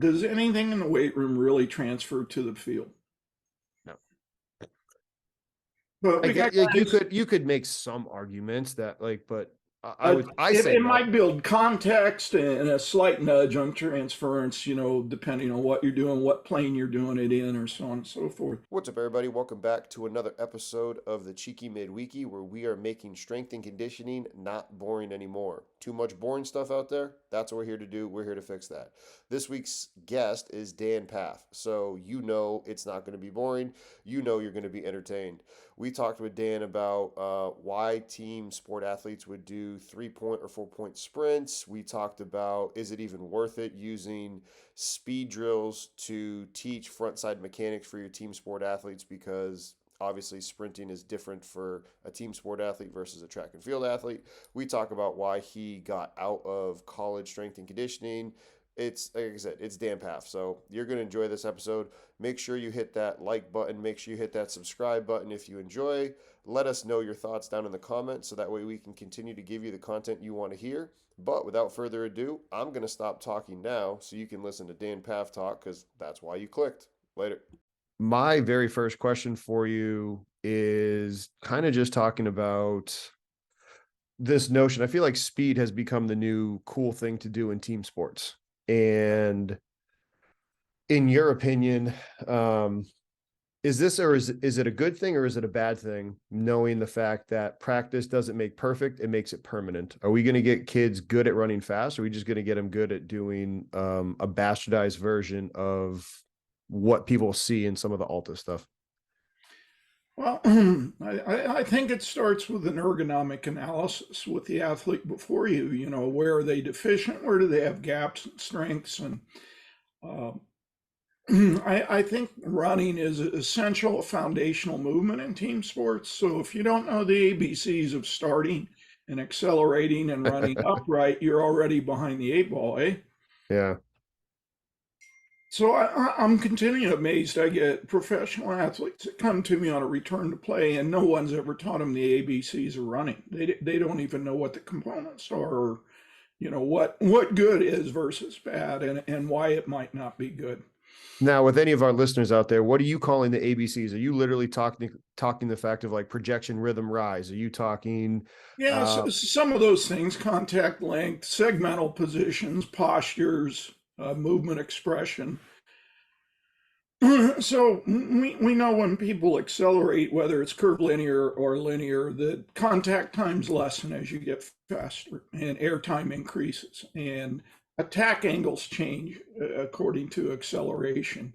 Does anything in the weight room really transfer to the field? No. But I we got get like guys, you could make some arguments that but I say it no. might build context and a slight nudge on transference, depending on what you're doing, what plane you're doing it in, or so on and so forth. What's up, everybody? Welcome back to another episode of the Cheeky Midweeky, where we are making strength and conditioning not boring anymore. Too much boring stuff out there? That's what we're here to do. We're here to fix that. This week's guest is Dan Pfaff, so you know it's not going to be boring. You know you're going to be entertained. We talked with Dan about why team sport athletes would do 3-point or 4-point sprints. We talked about, is it even worth it using speed drills to teach frontside mechanics for your team sport athletes, because obviously sprinting is different for a team sport athlete versus a track and field athlete. We talk about why he got out of college strength and conditioning. It's like I said, it's Dan Pfaff. So you're going to enjoy this episode. Make sure you hit that like button. Make sure you hit that subscribe button if you enjoy. Let us know your thoughts down in the comments so that way we can continue to give you the content you want to hear. But without further ado, I'm going to stop talking now so you can listen to Dan Pfaff talk, because that's why you clicked. Later. My very first question for you is kind of just talking about this notion. I feel like speed has become the new cool thing to do in team sports. And in your opinion, is it a good thing or is it a bad thing, knowing the fact that practice doesn't make perfect, it makes it permanent? Are we going to get kids good at running fast? Or are we just going to get them good at doing a bastardized version of what people see in some of the Alta stuff? Well, I think it starts with an ergonomic analysis with the athlete before you. Where are they deficient? Where do they have gaps and strengths? And uh, I think running is an essential foundational movement in team sports. So if you don't know the ABCs of starting and accelerating and running upright, you're already behind the eight ball, eh? Yeah. So I'm continually amazed. I get professional athletes that come to me on a return to play, and no one's ever taught them the ABCs of running. They don't even know what the components are, or what good is versus bad, and why it might not be good. Now, with any of our listeners out there, what are you calling the ABCs? Are you literally talking the fact of like projection, rhythm, rise? Are you talking? Yeah, some of those things: contact length, segmental positions, postures, movement expression. So we know when people accelerate, whether it's curvilinear or linear, the contact times lessen as you get faster, and air time increases, and attack angles change according to acceleration.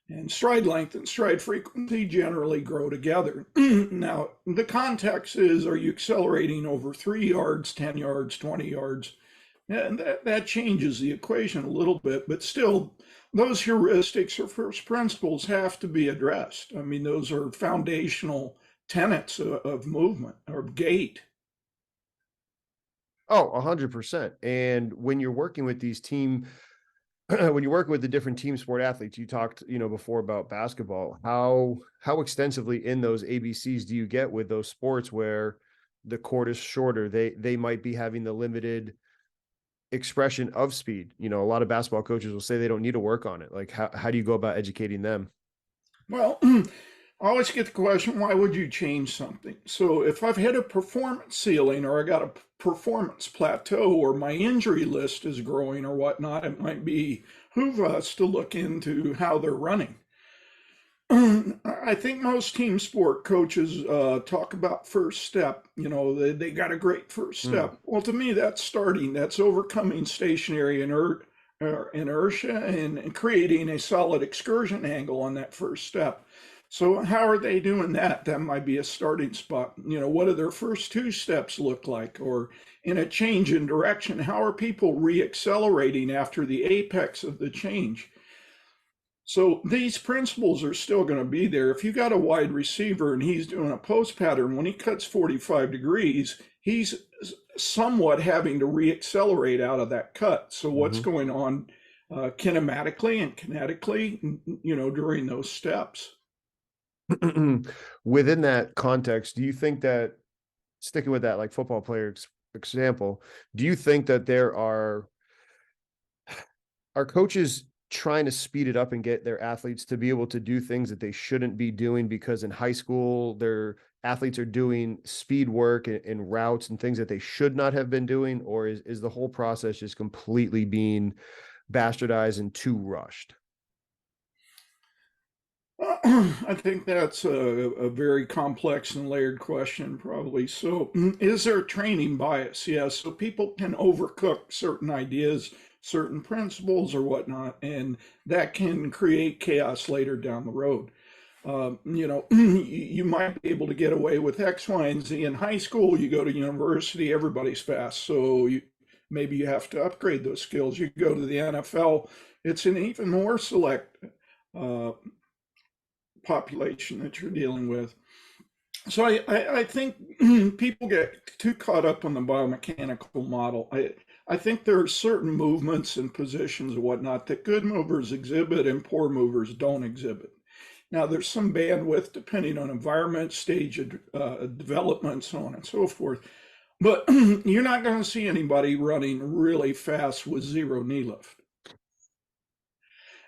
And stride length and stride frequency generally grow together. Now, the context is, are you accelerating over 3 yards, 10 yards, 20 yards? And that changes the equation a little bit, but still, those heuristics or first principles have to be addressed. I mean, those are foundational tenets of movement or gait. Oh, 100%. And when you're working with these when you're working with the different team sport athletes, you talked, before about basketball, how extensively in those ABCs do you get with those sports where the court is shorter? They might be having the limited expression of speed. A lot of basketball coaches will say they don't need to work on it. Like, how do you go about educating them? Well, I always get the question, why would you change something? So if I've hit a performance ceiling, or I got a performance plateau, or my injury list is growing or whatnot, it might behoove us to look into how they're running. I think most team sport coaches talk about first step. They got a great first step. Well, to me, that's starting. That's overcoming stationary inertia and creating a solid excursion angle on that first step. So how are they doing that? That might be a starting spot. What do their first 2 steps look like? Or in a change in direction, how are people re-accelerating after the apex of the change? So these principles are still going to be there. If you got a wide receiver and he's doing a post pattern, when he cuts 45 degrees, he's somewhat having to re-accelerate out of that cut. So what's going on kinematically and kinetically, during those steps? Within that context, do you think that, sticking with that like football player example, do you think that there are coaches trying to speed it up and get their athletes to be able to do things that they shouldn't be doing because in high school their athletes are doing speed work and routes and things that they should not have been doing? Or is the whole process just completely being bastardized and too rushed? I think that's a very complex and layered question, probably. So, is there training bias? Yes. So people can overcook certain ideas, certain principles, or whatnot, and that can create chaos later down the road. You might be able to get away with X, Y, and Z in high school. You go to university, everybody's fast. So maybe you have to upgrade those skills. You go to the NFL, it's an even more select uh, population that you're dealing with. So I think people get too caught up on the biomechanical model. I think there are certain movements and positions and whatnot that good movers exhibit and poor movers don't exhibit. Now, there's some bandwidth depending on environment, stage of development, so on and so forth. But you're not going to see anybody running really fast with zero knee lift.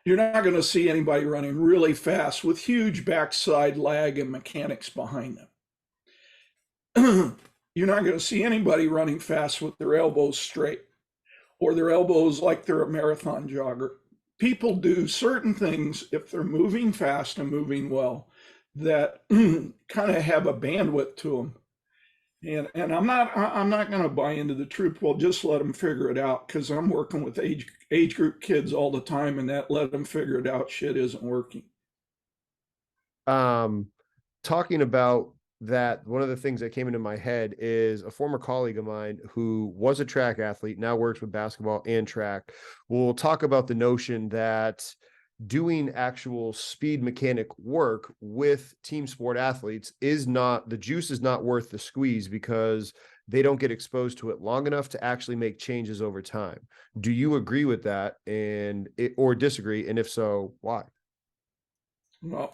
You're not going to see anybody running really fast with huge backside lag and mechanics behind them. You're not going to see anybody running fast with their elbows straight or their elbows like they're a marathon jogger. People do certain things if they're moving fast and moving well that kind of have a bandwidth to them. And I'm not going to buy into the truth. Well, just let them figure it out, because I'm working with age group kids all the time, and that let them figure it out shit isn't working. Talking about that, one of the things that came into my head is a former colleague of mine who was a track athlete, now works with basketball and track. We'll talk about the notion that doing actual speed mechanic work with team sport athletes is not, the juice is not worth the squeeze because they don't get exposed to it long enough to actually make changes over time. Do you agree with that or disagree? And if so, why? Well,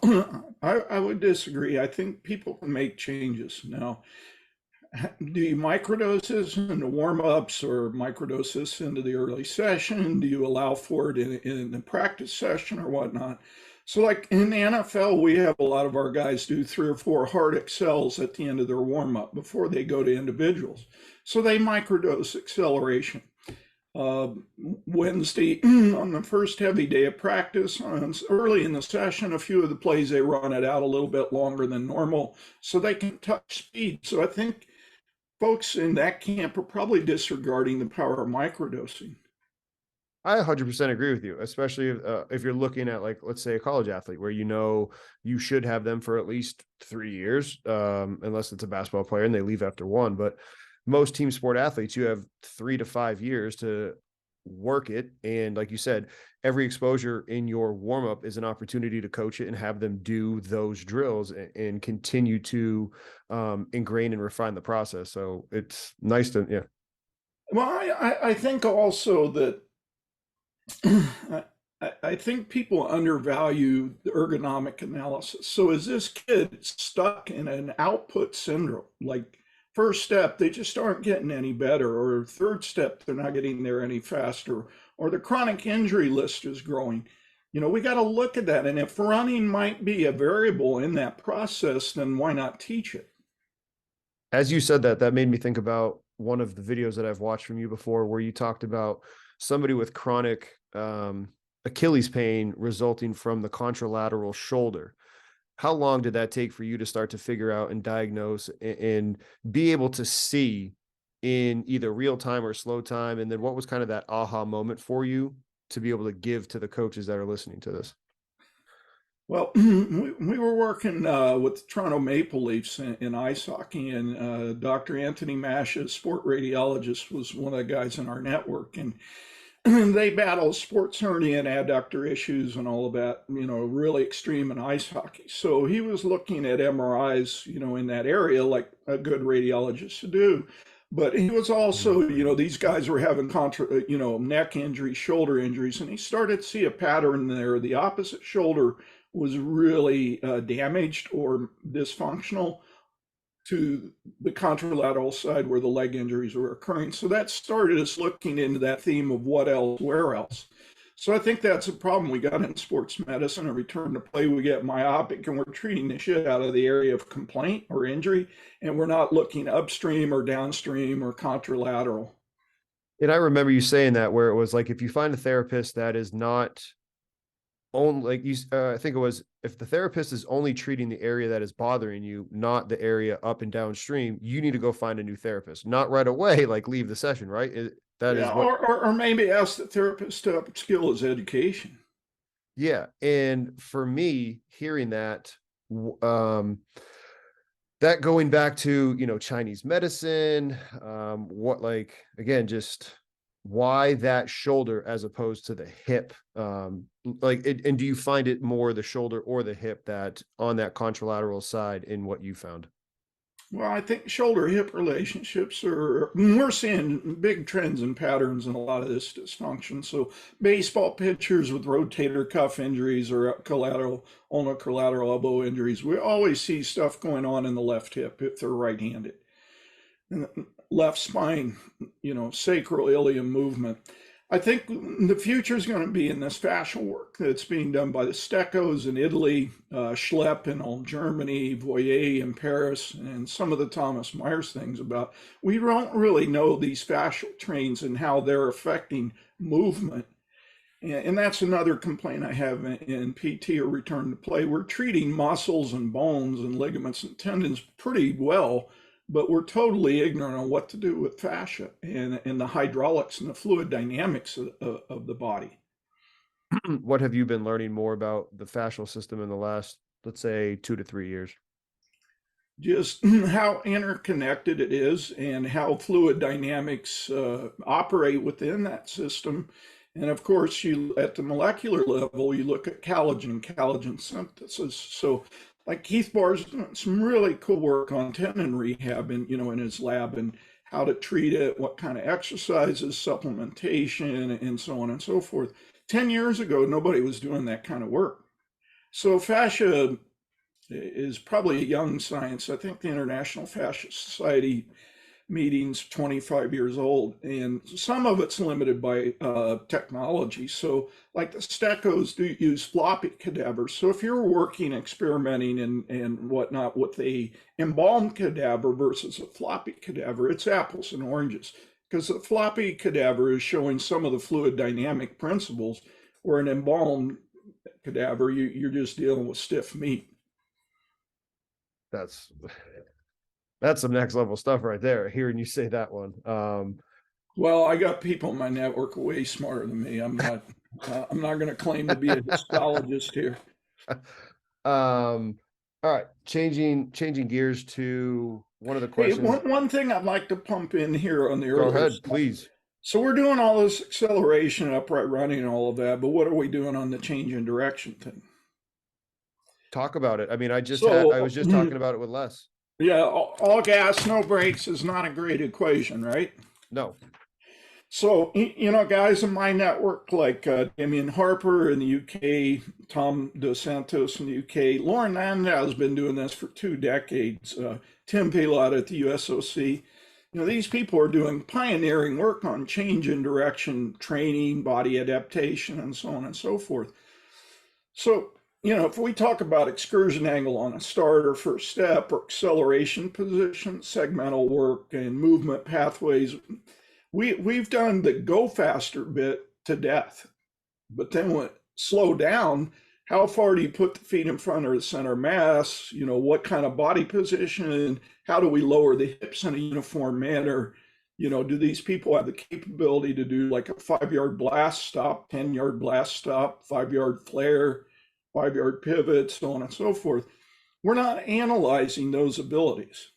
I would disagree. I think people can make changes. Now, do you microdoses into warm-ups or microdoses into the early session? Do you allow for it in the practice session or whatnot? So like in the NFL, we have a lot of our guys do 3 or 4 hard accels at the end of their warm-up before they go to individuals. So they microdose acceleration. Wednesday on the first heavy day of practice, early in the session, a few of the plays, they run it out a little bit longer than normal so they can touch speed. So I think folks in that camp are probably disregarding the power of microdosing. I 100% agree with you, especially if you're looking at, like, let's say a college athlete where you should have them for at least 3 years, unless it's a basketball player and they leave after 1. But most team sport athletes, you have 3 to 5 years to work it. And like you said, every exposure in your warm-up is an opportunity to coach it and have them do those drills and continue to ingrain and refine the process. So it's nice to, yeah. Well, I think also that I think people undervalue the ergonomic analysis. So is this kid stuck in an output syndrome? Like first step, they just aren't getting any better, or third step, they're not getting there any faster, or the chronic injury list is growing. We got to look at that. And if running might be a variable in that process, then why not teach it? As you said that made me think about one of the videos that I've watched from you before, where you talked about somebody with chronic Achilles pain resulting from the contralateral shoulder. How long did that take for you to start to figure out and diagnose and be able to see in either real time or slow time? And then what was kind of that aha moment for you to be able to give to the coaches that are listening to this? Well, we were working with the Toronto Maple Leafs in ice hockey, and Dr. Anthony Mash, a sport radiologist, was one of the guys in our network. And they battle sports hernia and adductor issues and all of that, really extreme in ice hockey. So he was looking at MRIs, in that area, like a good radiologist should do. But he was also, these guys were having neck injuries, shoulder injuries, and he started to see a pattern there. The opposite shoulder was really damaged or dysfunctional to the contralateral side where the leg injuries were occurring. So that started us looking into that theme of what else, where else. So I think that's a problem we got in sports medicine. A return to play, we get myopic and we're treating the shit out of the area of complaint or injury, and we're not looking upstream or downstream or contralateral. And I remember you saying that, where it was like, if you find a therapist that is not only like you, I think it was, if the therapist is only treating the area that is bothering you, not the area up and downstream, you need to go find a new therapist, not right away, like leave the session, right? That Yeah, is what, or maybe ask the therapist to upskill his education. yeah. And for me, hearing that, that going back to, Chinese medicine, what, like, again, just why that shoulder as opposed to the hip, like and do you find it more the shoulder or the hip that on that contralateral side in what you found? Well, I think shoulder hip relationships are, we're seeing big trends and patterns in a lot of this dysfunction. So, baseball pitchers with rotator cuff injuries or ulnar collateral elbow injuries, we always see stuff going on in the left hip if they're right handed. And the left spine, sacral ilium movement. I think the future is going to be in this fascial work that's being done by the Stecos in Italy, Schlepp in Germany, Voyer in Paris, and some of the Thomas Myers things about. We don't really know these fascial trains and how they're affecting movement. And that's another complaint I have in PT or return to play. We're treating muscles and bones and ligaments and tendons pretty well, but we're totally ignorant on what to do with fascia and the hydraulics and the fluid dynamics of the body. What have you been learning more about the fascial system in the last, let's say, 2 to 3 years? Just how interconnected it is and how fluid dynamics operate within that system. And of course, you at the molecular level, you look at collagen synthesis. So, like Keith Barr's doing some really cool work on tendon rehab, in his lab, and how to treat it, what kind of exercises, supplementation, and so on and so forth. 10 years ago, nobody was doing that kind of work. So fascia is probably a young science. I think the International Fascia Society meeting's 25 years old, and some of it's limited by technology. So, like the Stecos do use floppy cadavers. So, if you're working, experimenting, and whatnot with a embalmed cadaver versus a floppy cadaver, it's apples and oranges. Because the floppy cadaver is showing some of the fluid dynamic principles, where an embalmed cadaver, you're just dealing with stiff meat. That's some next level stuff right there, hearing you say that one. Well, I got people in my network way smarter than me. I'm not going to claim to be a histologist here. All right, changing gears to one of the Hey, questions. one thing I'd like to pump in here on the Go earlier ahead, stuff. please. So we're doing all this acceleration, upright running, and all of that, but what are we doing on the change in direction thing? Talk about it. I mean, I So, was just talking about it with Les. yeah, all gas, no brakes is not a great equation, right? No. So, guys in my network like Damien Harper in the UK, Tom Dos Santos in the UK, Lauren Landau has been doing this for 2 decades, Tim Pilot at the USOC. These people are doing pioneering work on change in direction, training, body adaptation, and so on and so forth. So, if we talk about excursion angle on a start or first step or acceleration position, segmental work, and movement pathways, we've done the go faster bit to death, but then when slow down, how far do you put the feet in front of the center mass? What kind of body position? How do we lower the hips in a uniform manner? Do these people have the capability to do like a 5-yard blast stop, 10-yard blast stop, 5-yard flare, 5-yard pivot, so on and so forth? We're not analyzing those abilities.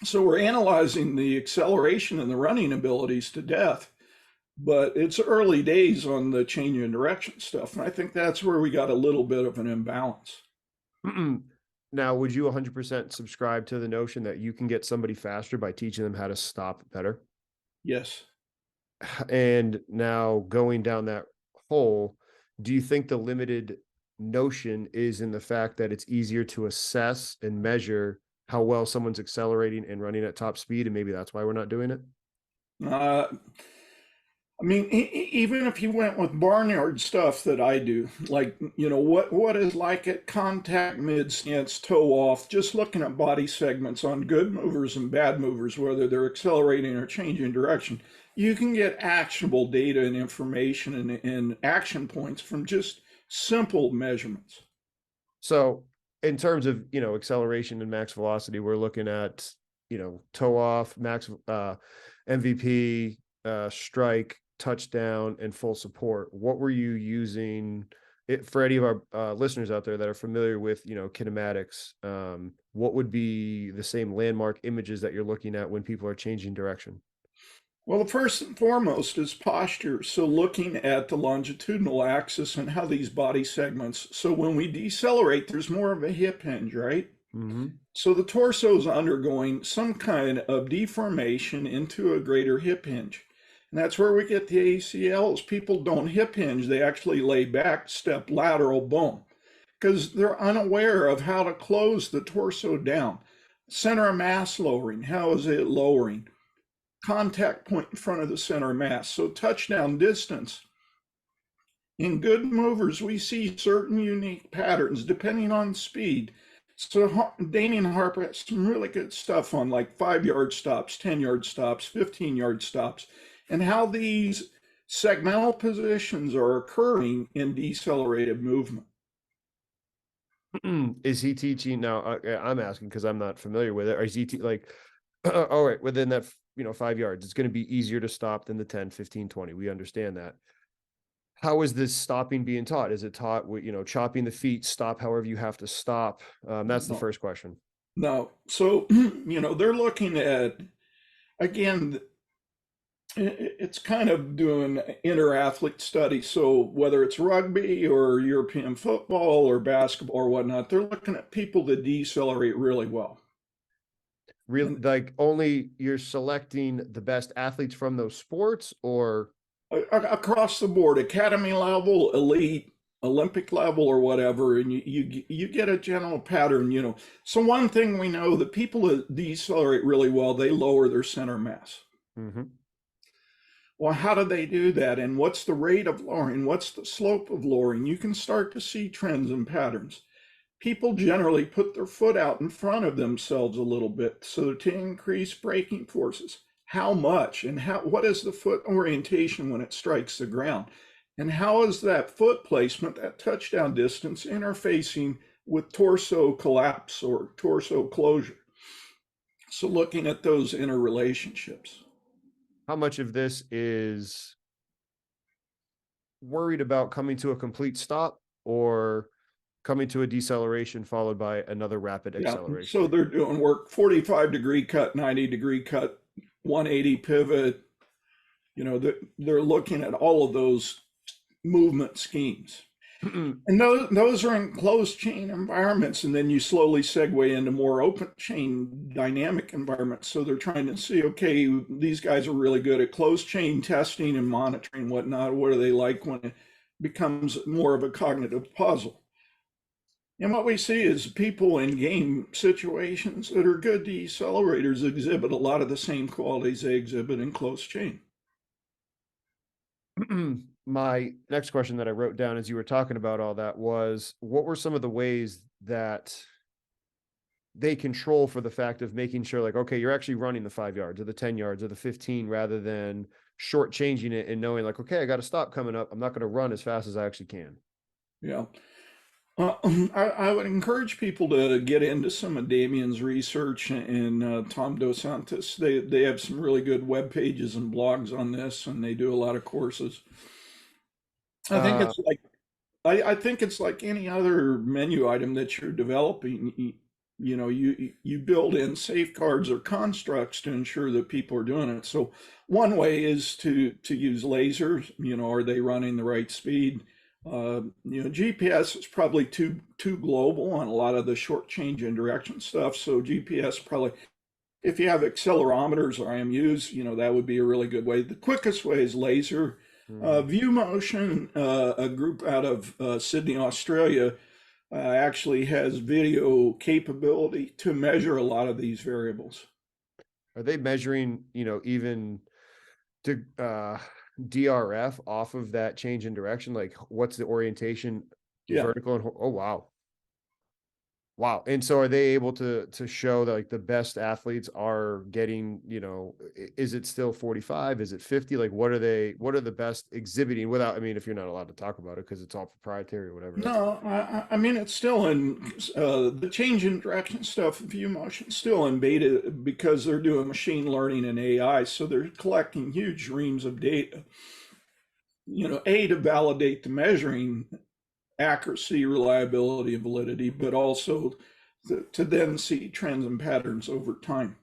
So we're analyzing the acceleration and the running abilities to death, but it's early days on the change in direction stuff. And I think that's where we got a little bit of an imbalance. Now, would you 100% subscribe to the notion that you can get somebody faster by teaching them how to stop better? Yes. And now going down that hole, do you think the limited notion is in the fact that it's easier to assess and measure how well someone's accelerating and running at top speed, and maybe that's why we're not doing it? I mean, even if you went with barnyard stuff that I do, like, what is like at contact, mid stance, toe off, just looking at body segments on good movers and bad movers, whether they're accelerating or changing direction, you can get actionable data and information and action points from just simple measurements. So in terms of, acceleration and max velocity, we're looking at, toe off, max MVP, strike, touchdown, and full support. What were you using for any of our listeners out there that are familiar with, kinematics? What would be the same landmark images that you're looking at when people are changing direction? Well, the first and foremost is posture. So looking at the longitudinal axis and how these body segments, so when we decelerate, there's more of a hip hinge, right? Mm-hmm. So the torso is undergoing some kind of deformation into a greater hip hinge. And that's where we get the ACLs. People don't hip hinge, they actually lay back, step lateral, boom, because they're unaware of how to close the torso down. Center of mass lowering, how is it lowering? Contact point in front of the center of mass. So touchdown distance. In good movers, we see certain unique patterns depending on speed. So Damien Harper has some really good stuff on like 5-yard stops, 10-yard stops, 15-yard stops, and how these segmental positions are occurring in decelerated movement. Is he teaching now? I'm asking because I'm not familiar with it. Or is he like, all right, within that, 5 yards, it's going to be easier to stop than the 10, 15, 20. We understand that. How is this stopping being taught? Is it taught with, chopping the feet, stop however you have to stop? That's the No, first question. no. So, they're looking at, again, it's kind of doing inter-athlete studies. So whether it's rugby or European football or basketball or whatnot, they're looking at people that decelerate really well. Really, And like only you're selecting the best athletes from those sports, or across the board, academy level, elite, Olympic level, or whatever, and you get a general pattern. So one thing we know that people that decelerate really well, they lower their center mass. mm-hmm. Well, how do they do that? And what's the rate of lowering? What's the slope of lowering? You can start to see trends and patterns. People generally put their foot out in front of themselves a little bit so to increase braking forces. How much and what is the foot orientation when it strikes the ground? And how is that foot placement, that touchdown distance, interfacing with torso collapse or torso closure? So looking at those interrelationships. How much of this is worried about coming to a complete stop or coming to a deceleration followed by another rapid Yeah, acceleration? so they're doing work 45-degree cut, 90-degree cut, 180 pivot. They're looking at all of those movement schemes. And those are in closed chain environments, and then you slowly segue into more open chain dynamic environments. So they're trying to see, okay, these guys are really good at closed chain testing and monitoring whatnot. What are they like when it becomes more of a cognitive puzzle? And what we see is people in game situations that are good decelerators exhibit a lot of the same qualities they exhibit in closed chain. My next question that I wrote down as you were talking about all that was, what were some of the ways that they control for the fact of making sure, like, okay, you're actually running the 5 yards or the 10 yards or the 15 rather than shortchanging it and knowing like, okay, I got to stop coming up. I'm not going to run as fast as I actually can. Yeah. I would encourage people to get into some of Damien's research and Tom Dos Santos. They have some really good web pages and blogs on this, and they do a lot of courses. I think Uh, it's like I think it's like any other menu item that you're developing. You build in safeguards or constructs to ensure that people are doing it. So one way is to use lasers. Are they running the right speed? GPS is probably too global on a lot of the short change in direction stuff. So GPS probably, if you have accelerometers or IMUs, that would be a really good way. The quickest way is laser. View Motion, a group out of Sydney, Australia, actually has video capability to measure a lot of these variables. Are they measuring, even to DRF off of that change in direction? Like what's the orientation, Yeah. vertical and oh wow. Wow. And so are they able to show that like the best athletes are getting, is it still 45? Is it 50? Like what are the best exhibiting without, I mean, if you're not allowed to talk about it because it's all proprietary or whatever, that's No, I mean, it's still in the change in direction stuff, view motion, still in beta because they're doing machine learning and AI. So they're collecting huge reams of data, to validate the measuring accuracy, reliability, and validity, but also to then see trends and patterns over time.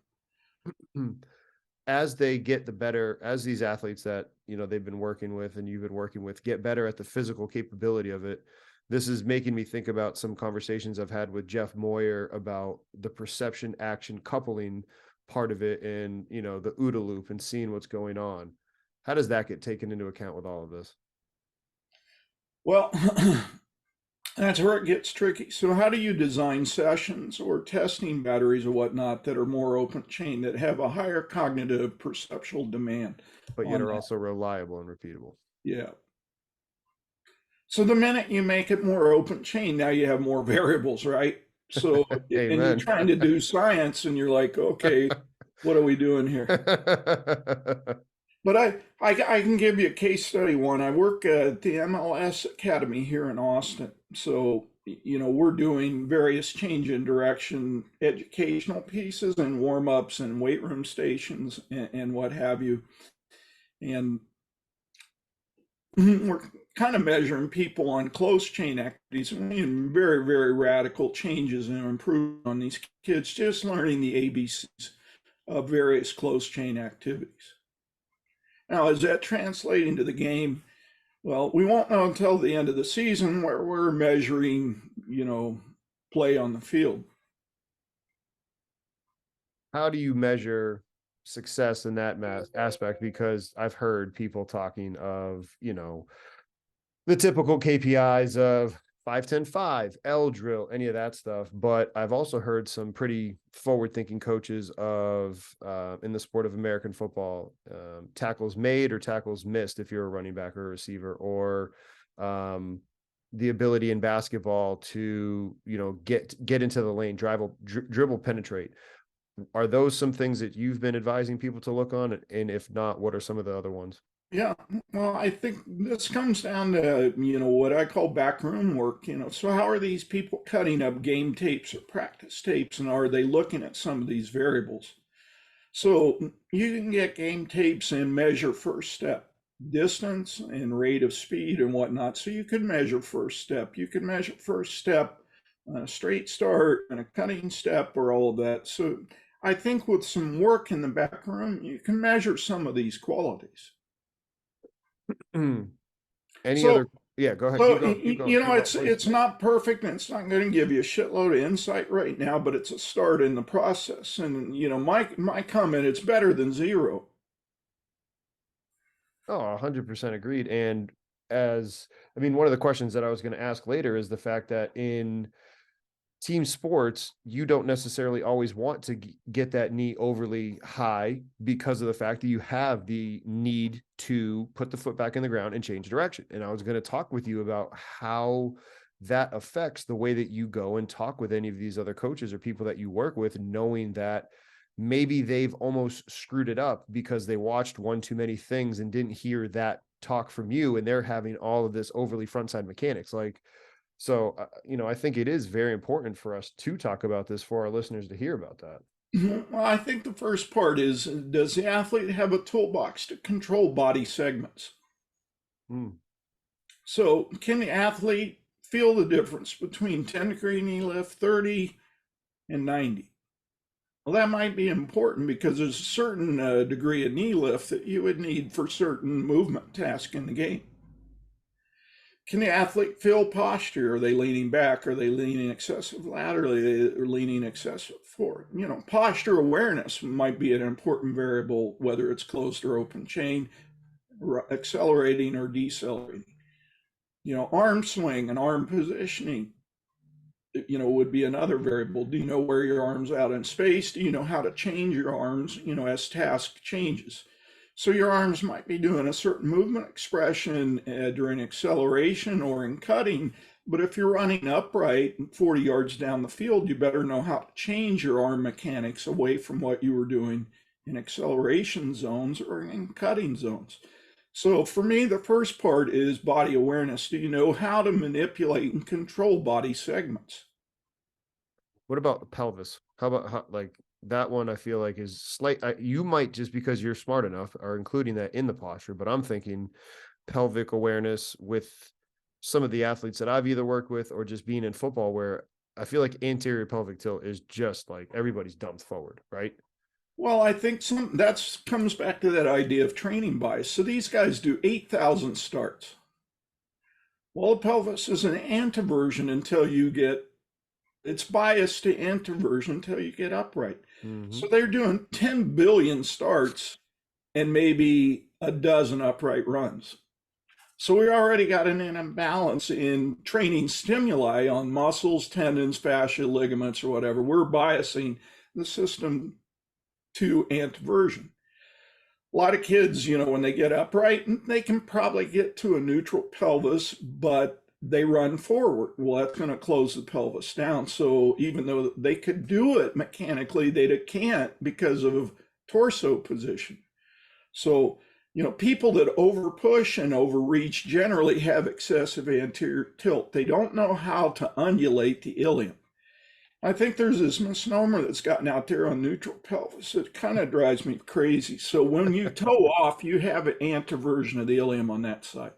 as they get the better, as these athletes that they've been working with and you've been working with get better at the physical capability of it, this is making me think about some conversations I've had with Jeff Moyer about the perception action coupling part of it and the OODA loop and seeing what's going on. How does that get taken into account with all of this? Well, that's where it gets tricky. So, how do you design sessions or testing batteries or whatnot that are more open chain, that have a higher cognitive perceptual demand But yet on are that? also reliable and repeatable. Yeah. So, the minute you make it more open chain, now you have more variables, right? So, and you're Amen. trying to do science and you're like, okay, what are we doing here? But I can give you a case study one. I work at the MLS Academy here in Austin. So, we're doing various change in direction educational pieces and warm ups and weight room stations and what have you. And we're kind of measuring people on close chain activities and very, very radical changes and improvement on these kids, just learning the ABCs of various close chain activities. Now, is that translating to the game? Well, we won't know until the end of the season where we're measuring, play on the field. How do you measure success in that aspect? Because I've heard people talking of, the typical KPIs of 5-10-5, L drill, any of that stuff. But I've also heard some pretty forward-thinking coaches of in the sport of American football, tackles made or tackles missed if you're a running back or a receiver, or the ability in basketball to get into the lane, dribble, penetrate. Are those some things that you've been advising people to look on? And if not, what are some of the other ones? Yeah, well, I think this comes down to, what I call backroom work, So how are these people cutting up game tapes or practice tapes, and are they looking at some of these variables? So you can get game tapes and measure first step distance and rate of speed and whatnot. So you can measure first step. You can measure first step, a straight start and a cutting step, or all of that. So I think with some work in the back room, you can measure some of these qualities. Any So, other? Yeah, go ahead. so Keep going. it's not perfect and it's not going to give you a shitload of insight right now, but it's a start in the process. And my comment, it's better than zero. Oh, 100% agreed. And one of the questions that I was going to ask later is the fact that in team sports, you don't necessarily always want to get that knee overly high because of the fact that you have the need to put the foot back in the ground and change direction. And I was going to talk with you about how that affects the way that you go and talk with any of these other coaches or people that you work with, knowing that maybe they've almost screwed it up because they watched one too many things and didn't hear that talk from you, and they're having all of this overly frontside mechanics. So, I think it is very important for us to talk about this for our listeners to hear about that. Well, I think the first part is, does the athlete have a toolbox to control body segments? So can the athlete feel the difference between 10-degree knee lift, 30, and 90? Well, that might be important because there's a certain degree of knee lift that you would need for certain movement tasks in the game. Can the athlete feel posture? Are they leaning back? Are they leaning excessive laterally? Are they leaning excessive forward? Posture awareness might be an important variable, whether it's closed or open chain, accelerating or decelerating. Arm swing and arm positioning, would be another variable. Do you know where your arm's out in space? Do you know how to change your arms, as task changes? So your arms might be doing a certain movement expression during acceleration or in cutting, but if you're running upright 40 yards down the field, you better know how to change your arm mechanics away from what you were doing in acceleration zones or in cutting zones. So for me, the first part is body awareness. Do you know how to manipulate and control body segments? What about the pelvis? How about like that one? I feel like is you might, just because you're smart enough, are including that in the posture, but I'm thinking pelvic awareness with some of the athletes that I've either worked with or just being in football, where I feel like anterior pelvic tilt is just like everybody's dumped forward, right? Well, I think that comes back to that idea of training bias. So these guys do 8,000 starts. Well, the pelvis is an anteversion until you get, it's biased to anteversion until you get upright. Mm-hmm. So they're doing 10 billion starts and maybe a dozen upright runs. So we already got an imbalance in training stimuli on muscles, tendons, fascia, ligaments, or whatever. We're biasing the system to anteversion. A lot of kids, when they get upright, they can probably get to a neutral pelvis, but they run forward. Well, that's going to close the pelvis down. So even though they could do it mechanically, they can't because of torso position. So, people that overpush and overreach generally have excessive anterior tilt. They don't know how to undulate the ilium. I think there's this misnomer that's gotten out there on neutral pelvis. It kind of drives me crazy. So when you toe off, you have an anteversion of the ilium on that side.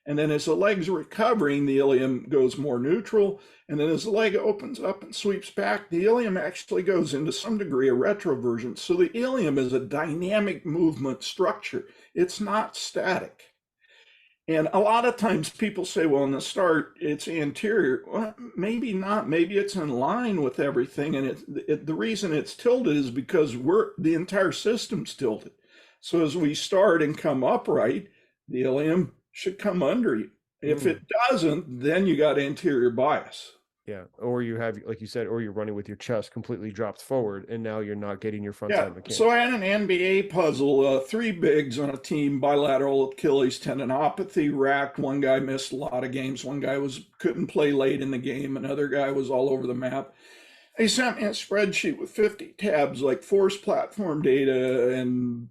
And then as the leg's recovering, the ilium goes more neutral. And then as the leg opens up and sweeps back, the ilium actually goes into some degree of retroversion. So the ilium is a dynamic movement structure. It's not static. And a lot of times people say, well, in the start, it's anterior. Well, maybe not. Maybe it's in line with everything. And the reason it's tilted is because the entire system's tilted. So as we start and come upright, the ilium should come under you. If it doesn't, then you got anterior bias. Yeah. Or you have, like you said, or you're running with your chest completely dropped forward, and now you're not getting your front side mechanics. So I had an NBA puzzle, 3 bigs on a team, bilateral Achilles tendinopathy, racked. One guy missed a lot of games. One guy couldn't play late in the game. Another guy was all over the map. They sent me a spreadsheet with 50 tabs, like force platform data and,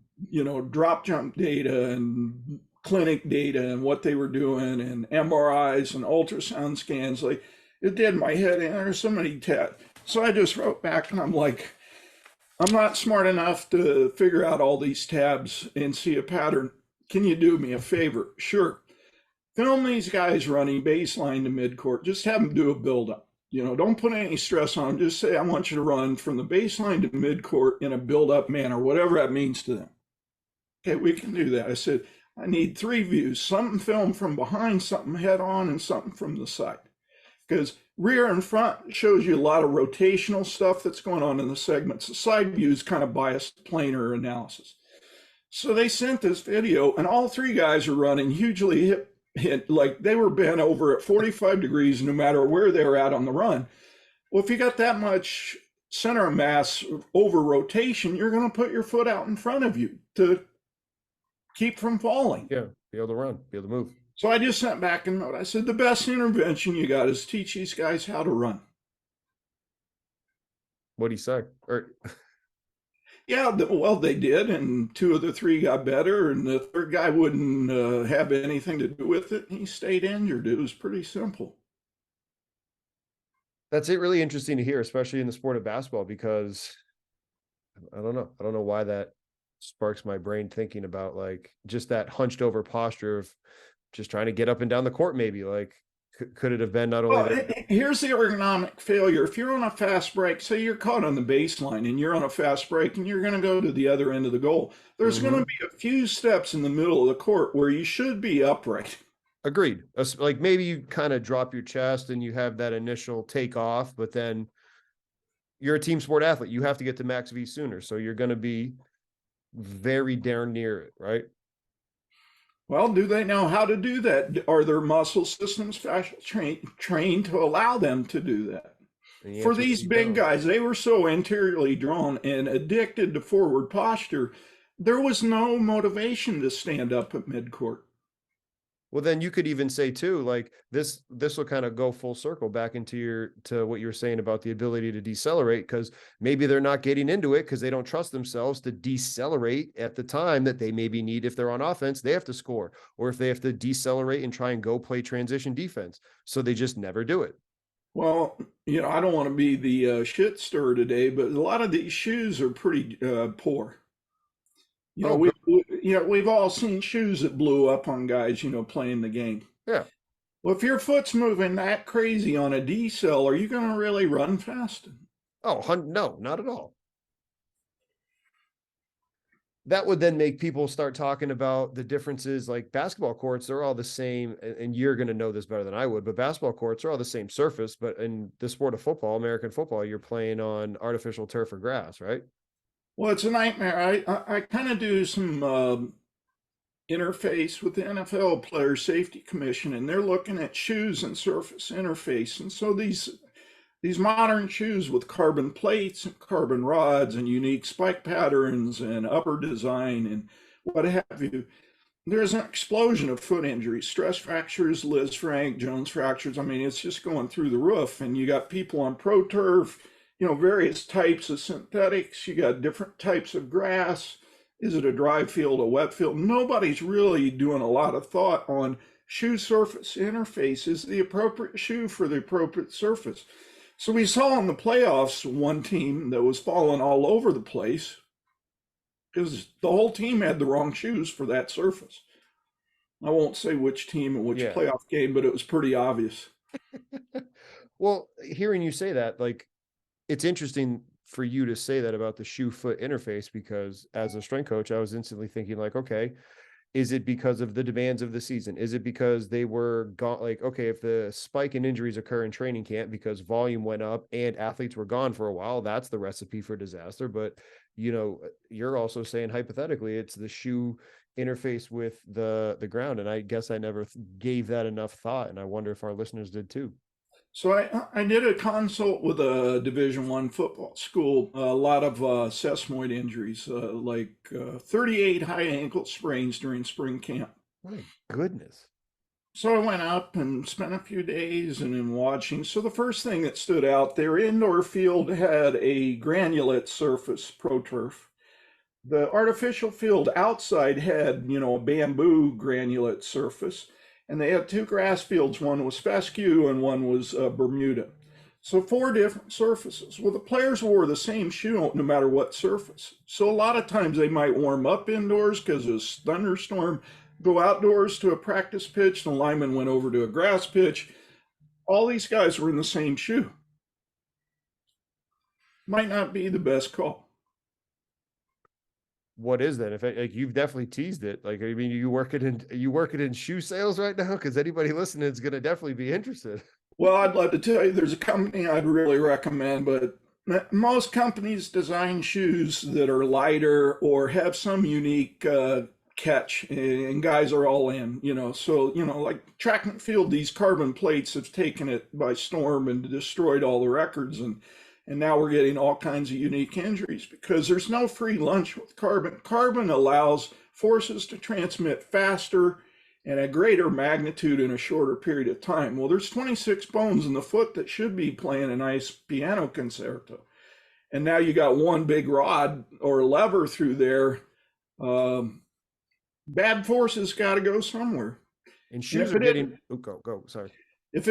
drop jump data and clinic data and what they were doing and MRIs and ultrasound scans. Like, it did my head in. There's so many tabs. So I just wrote back and I'm like, I'm not smart enough to figure out all these tabs and see a pattern. Can you do me a favor? Sure. Film these guys running baseline to midcourt. Just have them do a buildup. Don't put any stress on them. Just say, I want you to run from the baseline to midcourt in a build-up manner, whatever that means to them. Okay, we can do that. I said, I need 3 views, something filmed from behind, something head on, and something from the side. Because rear and front shows you a lot of rotational stuff that's going on in the segments. The side view is kind of biased planar analysis. So they sent this video, and all 3 guys are running hugely hit, like they were bent over at 45 degrees no matter where they were at on the run. Well, if you got that much center of mass over rotation, you're going to put your foot out in front of you to keep from falling. Yeah, be able to run, be able to move. So I just sent back a note. I said, the best intervention you got is teach these guys how to run. What'd he say? Yeah, well, they did, and 2 of the 3 got better, and the 3rd guy wouldn't have anything to do with it. He stayed injured. It was pretty simple. That's really interesting to hear, especially in the sport of basketball, because I don't know. I don't know why that sparks my brain thinking about like just that hunched over posture of just trying to get up and down the court. Maybe like, could it have been not only here's the ergonomic failure. If you're on a fast break, say you're caught on the baseline and you're on a fast break and you're going to go to the other end of the goal, there's going to be a few steps in the middle of the court where you should be upright. Agreed. Like maybe you kind of drop your chest and you have that initial takeoff, but then you're a team sport athlete. You have to get to max V sooner. So you're going to be very darn near it, right? Well, do they know how to do that? Are their muscle systems trained to allow them to do that? For these big guys, they were so anteriorly drawn and addicted to forward posture there was no motivation to stand up at midcourt. Well, then you could even say too, like this will kind of go full circle back into what you were saying about the ability to decelerate, because maybe they're not getting into it because they don't trust themselves to decelerate at the time that they maybe need. If they're on offense, they have to score, or if they have to decelerate and try and go play transition defense. So they just never do it. Well, I don't want to be the shit stir today, but a lot of these shoes are pretty poor. Oh, We've all seen shoes that blew up on guys, playing the game. yeah. Well, if your foot's moving that crazy on a decel, are you going to really run fast? Oh, no, not at all. That would then make people start talking about the differences. Like basketball courts, they're all the same. And you're going to know this better than I would, but basketball courts are all the same surface. But in the sport of football, American football, you're playing on artificial turf or grass, right? Well, it's a nightmare. I kind of do some interface with the NFL Player Safety Commission, and they're looking at shoes and surface interface. And so these modern shoes with carbon plates and carbon rods and unique spike patterns and upper design and what have you, there's an explosion of foot injuries, stress fractures, Liz Frank, Jones fractures. I mean, it's just going through the roof. And you got people on pro turf, various types of synthetics. You got different types of grass. Is it a dry field, a wet field? Nobody's really doing a lot of thought on shoe surface interface. Is the appropriate shoe for the appropriate surface? So we saw in the playoffs one team that was falling all over the place because the whole team had the wrong shoes for that surface. I won't say which team and which playoff game, but it was pretty obvious. Well, hearing you say that, like, it's interesting for you to say that about the shoe foot interface, because as a strength coach, I was instantly thinking like, okay, is it because of the demands of the season? Is it because they were gone? Like, okay, if the spike in injuries occur in training camp because volume went up and athletes were gone for a while, that's the recipe for disaster. But, you're also saying hypothetically, it's the shoe interface with the ground. And I guess I never gave that enough thought. And I wonder if our listeners did too. So I did a consult with a Division I football school, a lot of sesamoid injuries, like 38 high ankle sprains during spring camp. My goodness. So I went up and spent a few days and in watching. So the first thing that stood out, their indoor field had a granulate surface, pro turf. The artificial field outside had, a bamboo granulate surface. And they had two grass fields. One was fescue and one was Bermuda. So 4 different surfaces. Well, the players wore the same shoe no matter what surface. So a lot of times they might warm up indoors because of a thunderstorm, go outdoors to a practice pitch, the lineman went over to a grass pitch. All these guys were in the same shoe. Might not be the best call. What is that? If like you've definitely teased it, like, I mean, you work it in shoe sales right now? Because anybody listening is going to definitely be interested. Well, I'd love to tell you there's a company I'd really recommend, but most companies design shoes that are lighter or have some unique catch, and guys are all in, So, like track and field, these carbon plates have taken it by storm and destroyed all the records, and now we're getting all kinds of unique injuries because there's no free lunch with carbon. Carbon allows forces to transmit faster and a greater magnitude in a shorter period of time. Well, there's 26 bones in the foot that should be playing a nice piano concerto. And now you got one big rod or lever through there. Bad forces got to go somewhere. And shoes are getting, go, sorry. If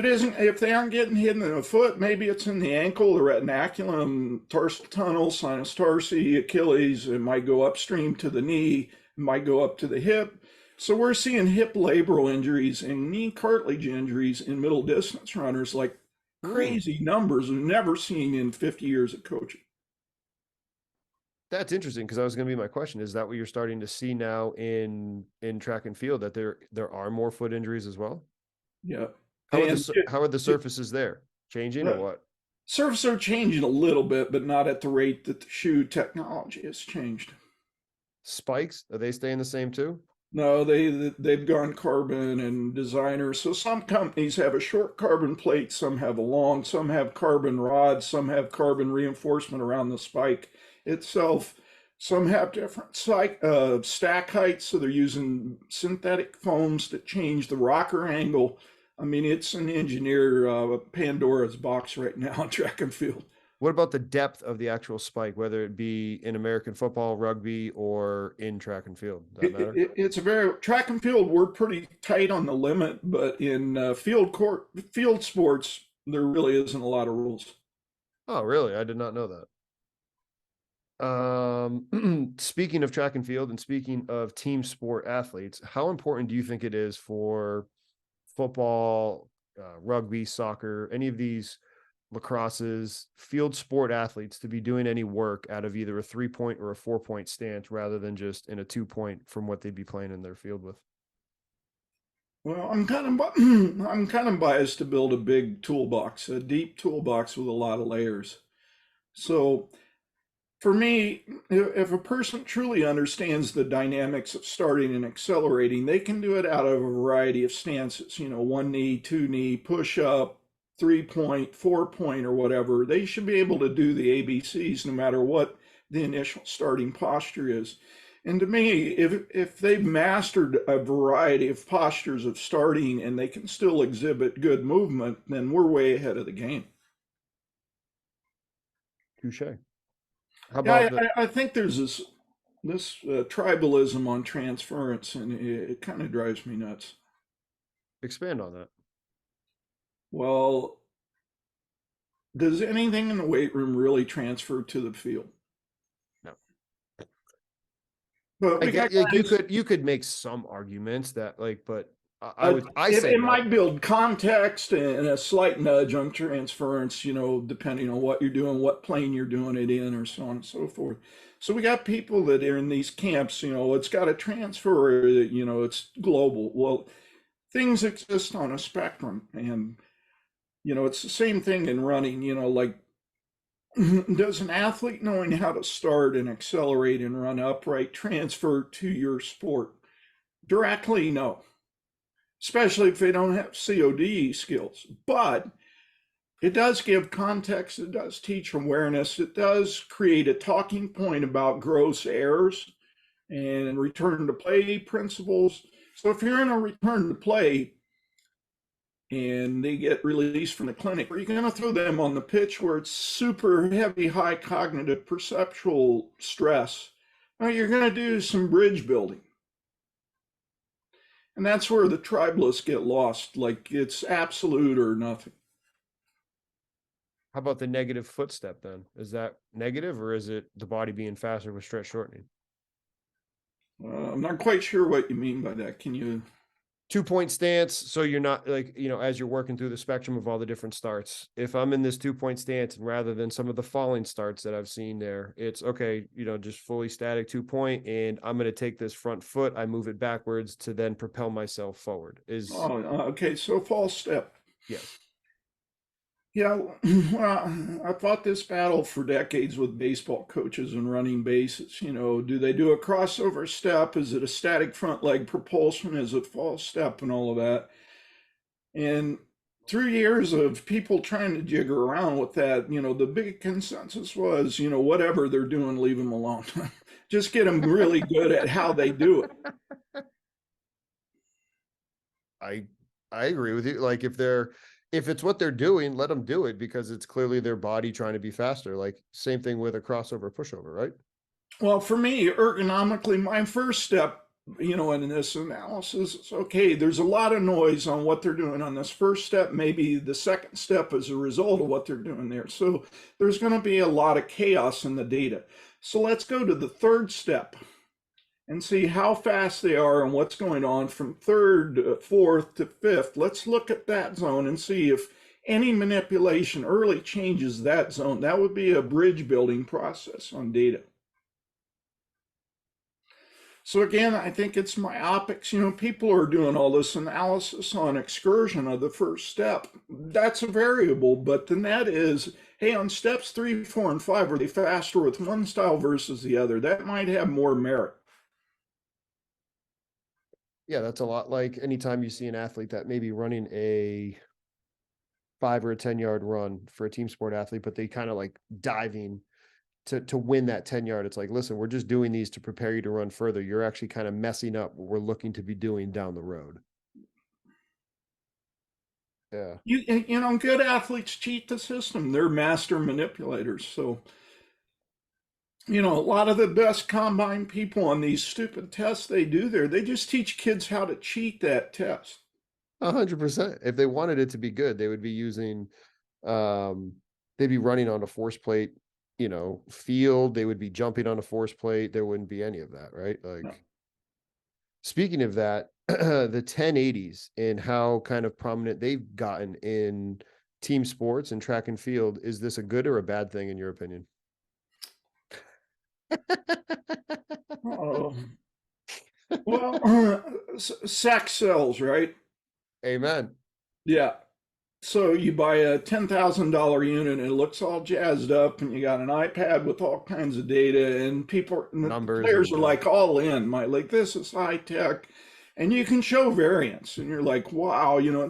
they aren't getting hit in the foot, maybe it's in the ankle, the retinaculum, tarsal tunnel, sinus tarsi, Achilles. It might go upstream to the knee, it might go up to the hip. So we're seeing hip labral injuries and knee cartilage injuries in middle distance runners, like crazy numbers I've never seen in 50 years of coaching. That's interesting, because that was going to be my question. Is that what you're starting to see now in track and field, that there are more foot injuries as well? Yeah. How are the surfaces there? Changing or what? Surfaces are changing a little bit, but not at the rate that the shoe technology has changed. Spikes, are they staying the same too? No, they've gone carbon and designer. So some companies have a short carbon plate, some have a long, some have carbon rods, some have carbon reinforcement around the spike itself. Some have different stack heights, so they're using synthetic foams to change the rocker angle. I mean, it's an engineer Pandora's box right now in track and field. What about the depth of the actual spike, whether it be in American football, rugby, or in track and field? Does that matter? It's a very track and field. We're pretty tight on the limit, but in field sports, there really isn't a lot of rules. Oh, really? I did not know that. Speaking of track and field and speaking of team sport athletes, how important do you think it is for football, rugby, soccer, any of these lacrosses, field sport athletes to be doing any work out of either a 3-point or a 4-point stance rather than just in a 2-point from what they'd be playing in their field with? Well, I'm kind of biased to build a big toolbox, a deep toolbox with a lot of layers. So for me, if a person truly understands the dynamics of starting and accelerating, they can do it out of a variety of stances, one knee, two knee, push up, 3-point, 4-point, or whatever. They should be able to do the ABCs no matter what the initial starting posture is. And to me, if they've mastered a variety of postures of starting and they can still exhibit good movement, then we're way ahead of the game. Touche. How Yeah, about I think there's this tribalism on transference, and it kind of drives me nuts. expand on that? Well, does anything in the weight room really transfer to the field? No. But we got You could make some arguments that but it might build context and a slight nudge on transference, depending on what you're doing, what plane you're doing it in, or so on and so forth. So we got people that are in these camps, it's got to transfer, it's global. Well, things exist on a spectrum, and it's the same thing in running. Like, does an athlete knowing how to start and accelerate and run upright transfer to your sport? Directly, no, especially if they don't have COD skills. But it does give context, it does teach awareness, it does create a talking point about gross errors and return to play principles. So if you're in a return to play and they get released from the clinic, are you going to throw them on the pitch where it's super heavy, high cognitive perceptual stress? Or you're going to do some bridge building. And that's where the tribalists get lost. Like, it's absolute or nothing. How about the negative footstep then? Is that negative, or is it the body being faster with stretch shortening? I'm not quite sure what you mean by that. Can you? 2-point stance, so you're not as you're working through the spectrum of all the different starts. If I'm in this 2-point stance, and rather than some of the falling starts that I've seen there, it's okay, just fully static 2-point, and I'm going to take this front foot, I move it backwards to then propel myself forward. Okay, so false step. Yes. Yeah, well, I fought this battle for decades with baseball coaches and running bases. Do they do a crossover step? Is it a static front leg propulsion? Is it false step and all of that? And through years of people trying to jigger around with that, the big consensus was, whatever they're doing, leave them alone. Just get them really good at how they do it. I agree with you. Like, if it's what they're doing, let them do it, because it's clearly their body trying to be faster. Like, same thing with a crossover pushover, right? Well, for me, ergonomically, my first step, in this analysis, is okay, there's a lot of noise on what they're doing on this first step. Maybe the second step is a result of what they're doing there. So there's going to be a lot of chaos in the data. So let's go to the third step and see how fast they are and what's going on from third, fourth to fifth. Let's look at that zone and see if any manipulation early changes that zone. That would be a bridge building process on data. So again, I think it's myopics. People are doing all this analysis on excursion of the first step. That's a variable, but the net is, hey, on steps 3, 4, and 5, are they faster with one style versus the other? That might have more merit. Yeah, that's a lot like anytime you see an athlete that may be running a 5 or a 10-yard run for a team sport athlete, but they kind of like diving to win that 10-yard. It's like, listen, we're just doing these to prepare you to run further. You're actually kind of messing up what we're looking to be doing down the road. Yeah. You know, good athletes cheat the system. They're master manipulators. So, you know, a lot of the best combine people on these stupid tests they do there, they just teach kids how to cheat that test. 100%. If they wanted it to be good, they would be using, they'd be running on a force plate, field. They would be jumping on a force plate. There wouldn't be any of that, right? Like, No. speaking of that, the 1080s and how kind of prominent they've gotten in team sports and track and field, is this a good or a bad thing in your opinion? Oh, well, sex sells, right? Amen. Yeah. So you buy a $10,000 unit and it looks all jazzed up, and you got an iPad with all kinds of data, and the Numbers players and are like all in. Like, this is high tech, and you can show variance, and you're like, wow, you know,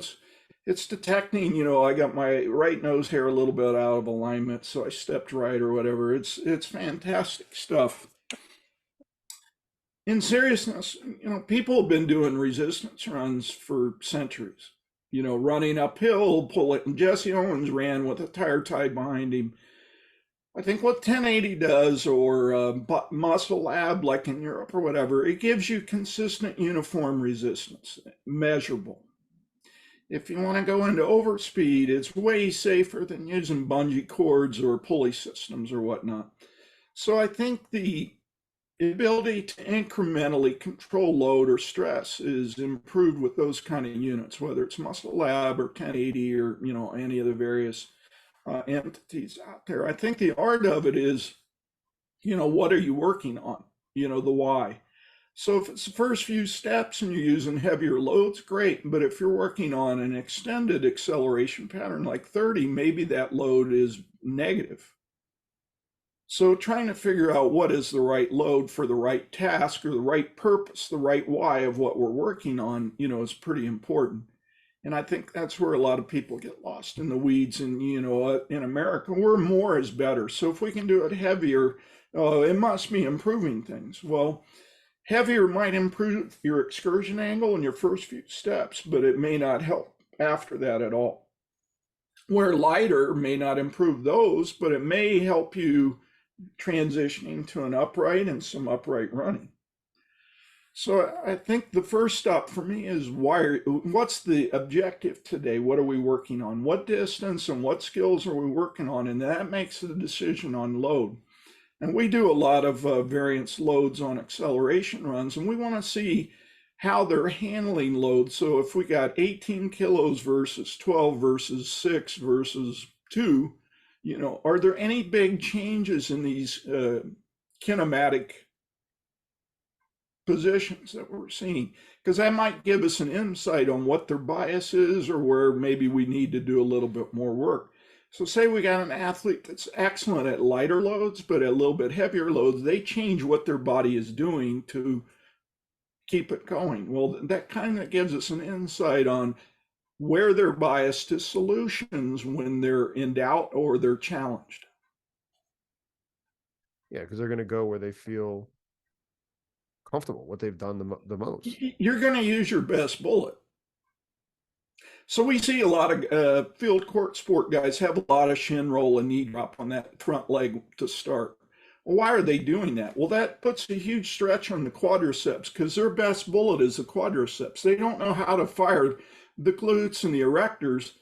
it's detecting. You know, I got my right nose hair a little bit out of alignment, so I stepped right or whatever. It's fantastic stuff. In seriousness, you know, people have been doing resistance runs for centuries. You know, running uphill, pulling. Jesse Owens ran with a tire tied behind him. I think what 1080 does, or Muscle Lab, like in Europe or whatever, it gives you consistent, uniform resistance, measurable. If you want to go into overspeed, it's way safer than using bungee cords or pulley systems or whatnot. So I think the ability to incrementally control load or stress is improved with those kind of units, whether it's Muscle Lab or 1080 or, you know, any of the various entities out there. I think the art of it is, you know, what are you working on? You know, the why. So if it's the first few steps and you're using heavier loads, great. But if you're working on an extended acceleration pattern like 30, maybe that load is negative. So trying to figure out what is the right load for the right task or the right purpose, the right why of what we're working on, you know, is pretty important. And I think that's where a lot of people get lost in the weeds. And, you know, in America, we're more is better. So if we can do it heavier, it must be improving things. Well, heavier might improve your excursion angle in your first few steps, but it may not help after that at all. Where lighter may not improve those, but it may help you transitioning to an upright and some upright running. So I think the first stop for me is what's the objective today? What are we working on? What distance and what skills are we working on? And that makes the decision on load. And we do a lot of variance loads on acceleration runs, and we want to see how they're handling load. So if we got 18 kilos versus 12 versus 6 versus 2, you know, are there any big changes in these kinematic positions that we're seeing? Because that might give us an insight on what their bias is or where maybe we need to do a little bit more work. So say we got an athlete that's excellent at lighter loads, but at a little bit heavier loads, they change what their body is doing to keep it going. Well, that kind of gives us an insight on where they're biased to solutions when they're in doubt or they're challenged. Yeah, because they're going to go where they feel comfortable, what they've done the most. You're going to use your best bullet. So we see a lot of field court sport guys have a lot of shin roll and knee drop on that front leg to start. Well, why are they doing that? Well, that puts a huge stretch on the quadriceps because their best bullet is the quadriceps. They don't know how to fire the glutes and the erectors.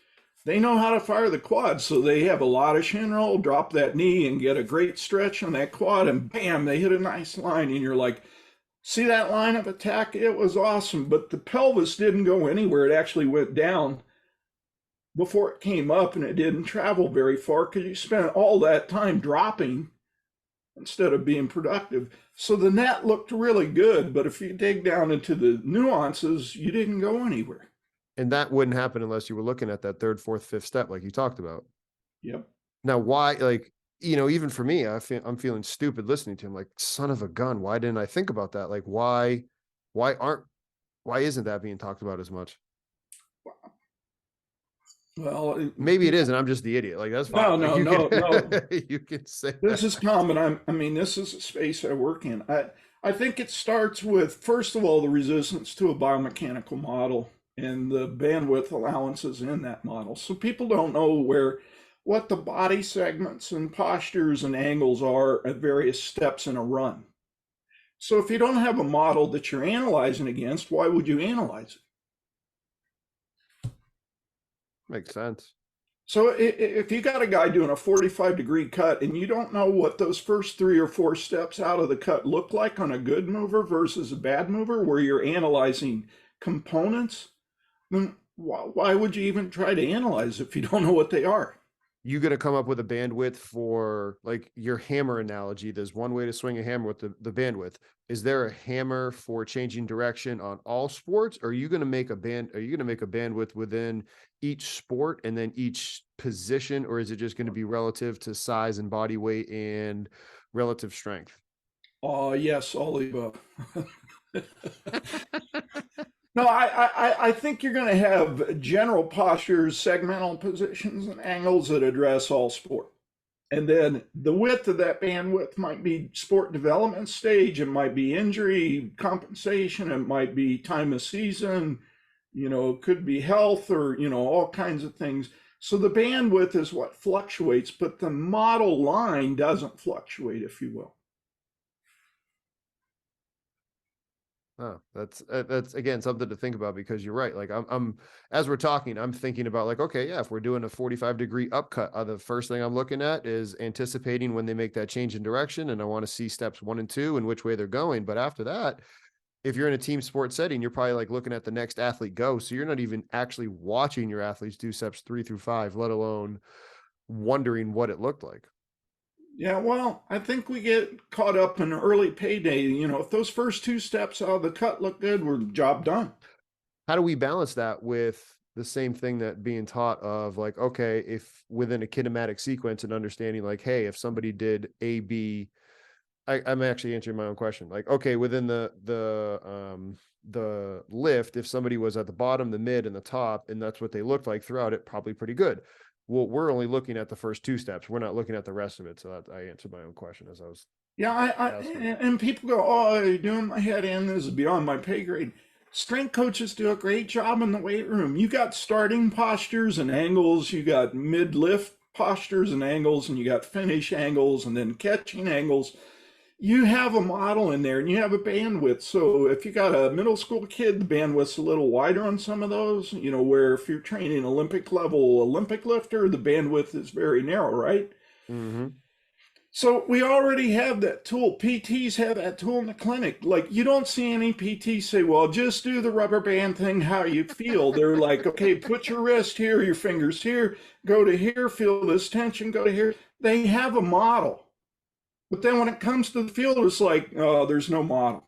They know how to fire the quads, so they have a lot of shin roll, drop that knee and get a great stretch on that quad, and bam, they hit a nice line. And you're like, see that line of attack? It was awesome, but the pelvis didn't go anywhere. It actually went down before it came up, and it didn't travel very far because you spent all that time dropping instead of being productive. So the net looked really good, but if you dig down into the nuances, you didn't go anywhere. And that wouldn't happen unless you were looking at that third, fourth, fifth step, like you talked about. Yep. Now, why, like, you know, even for me, I'm feeling stupid listening to him, like, son of a gun. Why didn't I think about that? Like, why isn't that being talked about as much? Well, Maybe it is, and I'm just the idiot. Like, that's no, fine. Like, no, you no, no. can you can say This that. is common. I mean, this is a space I work in. I think it starts with, first of all, the resistance to a biomechanical model and the bandwidth allowances in that model. So people don't know what the body segments and postures and angles are at various steps in a run. So if you don't have a model that you're analyzing against, why would you analyze it? Makes sense. So if you got a guy doing a 45-degree cut and you don't know what those first 3 or 4 steps out of the cut look like on a good mover versus a bad mover, where you're analyzing components, then why would you even try to analyze if you don't know what they are? You gonna come up with a bandwidth for, like, your hammer analogy? There's one way to swing a hammer with the bandwidth. Is there a hammer for changing direction on all sports? Or are you gonna make a bandwidth within each sport and then each position, or is it just gonna be relative to size and body weight and relative strength? Yes, all the above. No, I think you're going to have general postures, segmental positions, and angles that address all sport. And then the width of that bandwidth might be sport development stage, it might be injury compensation, it might be time of season, it could be health or, all kinds of things. So the bandwidth is what fluctuates, but the model line doesn't fluctuate, if you will. Oh, that's again something to think about, because you're right. Like, I'm as we're talking, I'm thinking about, like, okay, yeah, if we're doing a 45-degree upcut, the first thing I'm looking at is anticipating when they make that change in direction, and I want to see steps 1 and 2 and which way they're going. But after that, if you're in a team sport setting, you're probably like looking at the next athlete go. So you're not even actually watching your athletes do steps 3 through 5, let alone wondering what it looked like. Yeah, well, I think we get caught up in early payday. If those first 2 steps out of the cut look good, we're job done. How do we balance that with the same thing that being taught of, like, okay, if within a kinematic sequence and understanding, like, hey, if somebody did A, B, I'm actually answering my own question. Like, okay, within the lift, if somebody was at the bottom, the mid, and the top, and that's what they looked like throughout it, probably pretty good. Well, we're only looking at the first 2 steps. We're not looking at the rest of it. So that, I answered my own question as I was Yeah, asking. and people go, "Oh, you're doing my head in. This is beyond my pay grade." Strength coaches do a great job in the weight room. You got starting postures and angles, you got mid lift postures and angles, and you got finish angles, and then catching angles. You have a model in there, and you have a bandwidth. So if you got a middle school kid, the bandwidth's a little wider on some of those. Where if you're training Olympic level Olympic lifter, the bandwidth is very narrow, right? Mm-hmm. So we already have that tool. PTs have that tool in the clinic. Like, you don't see any PT say, "Well, just do the rubber band thing how you feel." They're like, "Okay, put your wrist here, your fingers here, go to here, feel this tension, go to here." They have a model. But then when it comes to the field, it's like, oh, there's no model.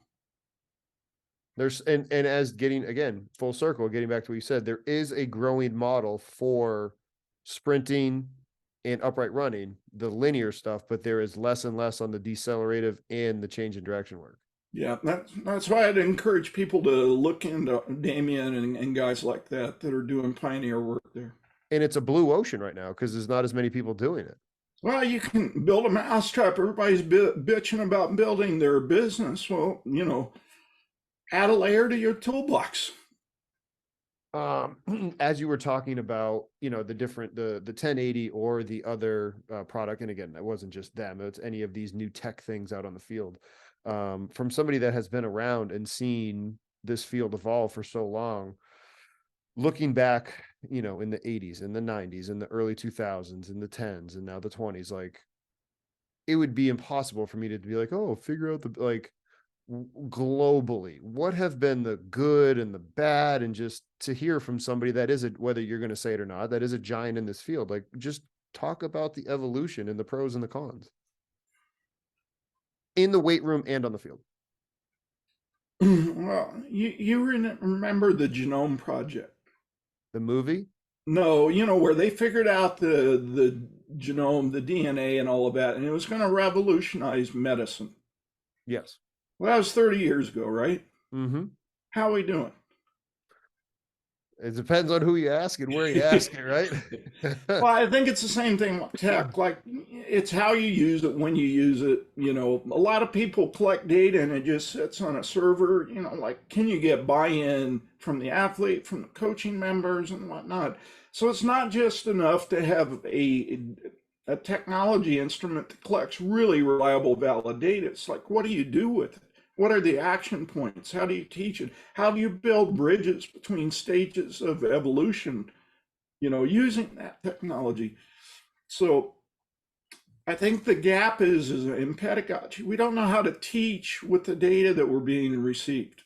There's, and as getting, again, full circle, getting back to what you said, there is a growing model for sprinting and upright running, the linear stuff, but there is less and less on the decelerative and the change in direction work. Yeah, that's why I'd encourage people to look into Damien and guys like that are doing pioneer work there. And it's a blue ocean right now because there's not as many people doing it. Well, you can build a mousetrap. Everybody's bitching about building their business. Well, add a layer to your toolbox. As you were talking about, the different, the 1080 or the other product, and again, that wasn't just them, it's any of these new tech things out on the field. From somebody that has been around and seen this field evolve for so long, looking back, in the 80s and the 90s and the early 2000s and the 10s and now the 20s, like, it would be impossible for me to be like, oh, figure out the, like, globally, what have been the good and the bad, and just to hear from somebody that is it, whether you're going to say it or not, that is a giant in this field. Like, just talk about the evolution and the pros and the cons in the weight room and on the field. Well, you remember the Genome Project? The movie? No, where they figured out the genome, the DNA, and all of that, and it was going to revolutionize medicine. Yes. Well, that was 30 years ago, right? Mm-hmm. How are we doing? It depends on who you ask and where you ask it, right? Well, I think it's the same thing with tech. Like, it's how you use it, when you use it. You know, a lot of people collect data and it just sits on a server. You know, like, can you get buy-in from the athlete, from the coaching members, and whatnot? So it's not just enough to have a technology instrument that collects really reliable, valid data. It's like, what do you do with it? What are the action points? How do you teach it? How do you build bridges between stages of evolution, you know, using that technology? So I think the gap is in pedagogy. We don't know how to teach with the data that we're being received.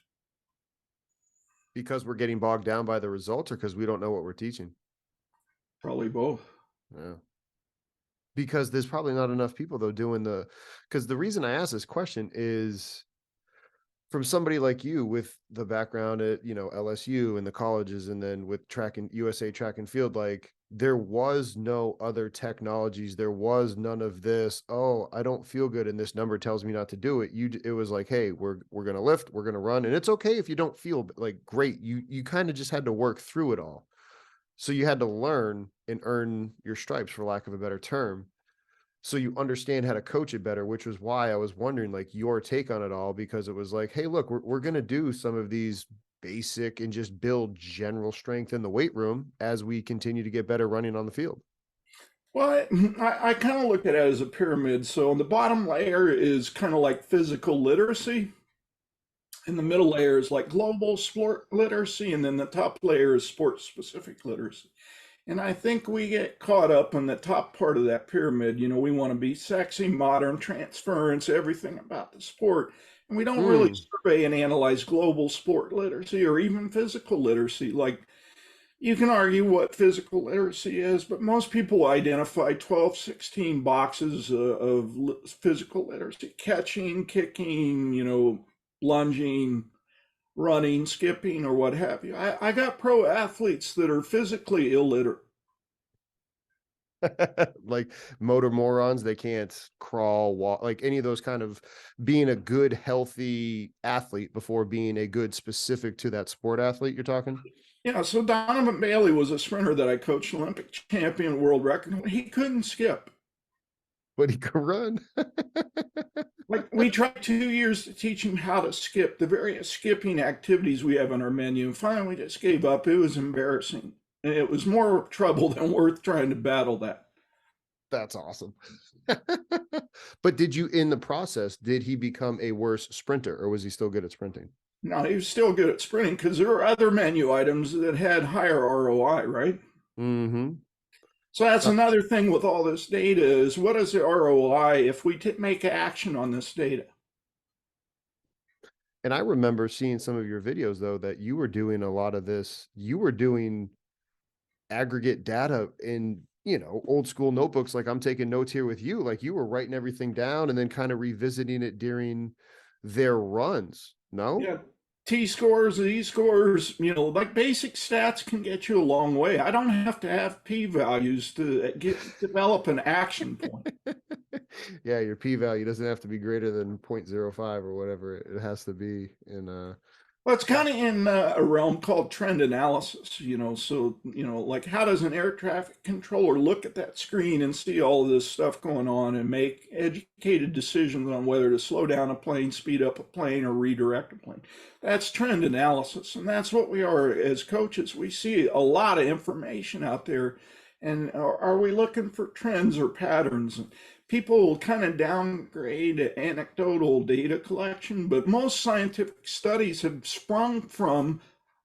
Because we're getting bogged down by the results, or because we don't know what we're teaching? Probably both. Yeah. Because there's probably not enough people though doing because the reason I ask this question is from somebody like you with the background at, LSU and the colleges, and then with track and USA track and field, like there was no other technologies. There was none of this. Oh, I don't feel good and this number tells me not to do it. It was like, hey, we're going to lift, we're going to run. And it's okay if you don't feel like great. You kind of just had to work through it all. So you had to learn and earn your stripes, for lack of a better term, so you understand how to coach it better, which was why I was wondering like your take on it all, because it was like, hey, look, we're going to do some of these basic and just build general strength in the weight room as we continue to get better running on the field. Well, I kind of look at it as a pyramid. So the bottom layer is kind of like physical literacy, and the middle layer is like global sport literacy, and then the top layer is sport specific literacy. And I think we get caught up in the top part of that pyramid. You know, we want to be sexy, modern, transference, everything about the sport. And we don't really survey and analyze global sport literacy or even physical literacy. Like, you can argue what physical literacy is, but most people identify 12, 16 boxes of physical literacy: catching, kicking, you know, lunging, running, skipping, or what have you. I got pro athletes that are physically illiterate. Like motor morons, they can't crawl, walk, like any of those kind of being a good, healthy athlete before being a good specific to that sport athlete you're talking. Yeah, so Donovan Bailey was a sprinter that I coached, Olympic champion, world record. He couldn't skip. But he can run. Like, we tried 2 years to teach him how to skip the various skipping activities we have on our menu, and finally we just gave up. It was embarrassing. And it was more trouble than worth trying to battle that. That's awesome. But did you, in the process, did he become a worse sprinter, or was he still good at sprinting? No, he was still good at sprinting because there were other menu items that had higher ROI, right? Mm-hmm. So that's another thing with all this data is, what is the ROI if we make action on this data? And I remember seeing some of your videos though, that you were doing a lot of this. You were doing aggregate data in, old school notebooks. Like I'm taking notes here with you, like you were writing everything down and then kind of revisiting it during their runs. No? Yeah, T scores, Z scores, you know, like basic stats can get you a long way. I don't have to have P values to develop an action point. Yeah, your p-value doesn't have to be greater than 0.05 or whatever it has to be in Well, it's kind of in a realm called trend analysis, you know. So, you know, like, how does an air traffic controller look at that screen and see all of this stuff going on and make educated decisions on whether to slow down a plane, speed up a plane, or redirect a plane? That's trend analysis. And that's what we are as coaches. We see a lot of information out there. And are we looking for trends or patterns? People kind of downgrade anecdotal data collection, but most scientific studies have sprung from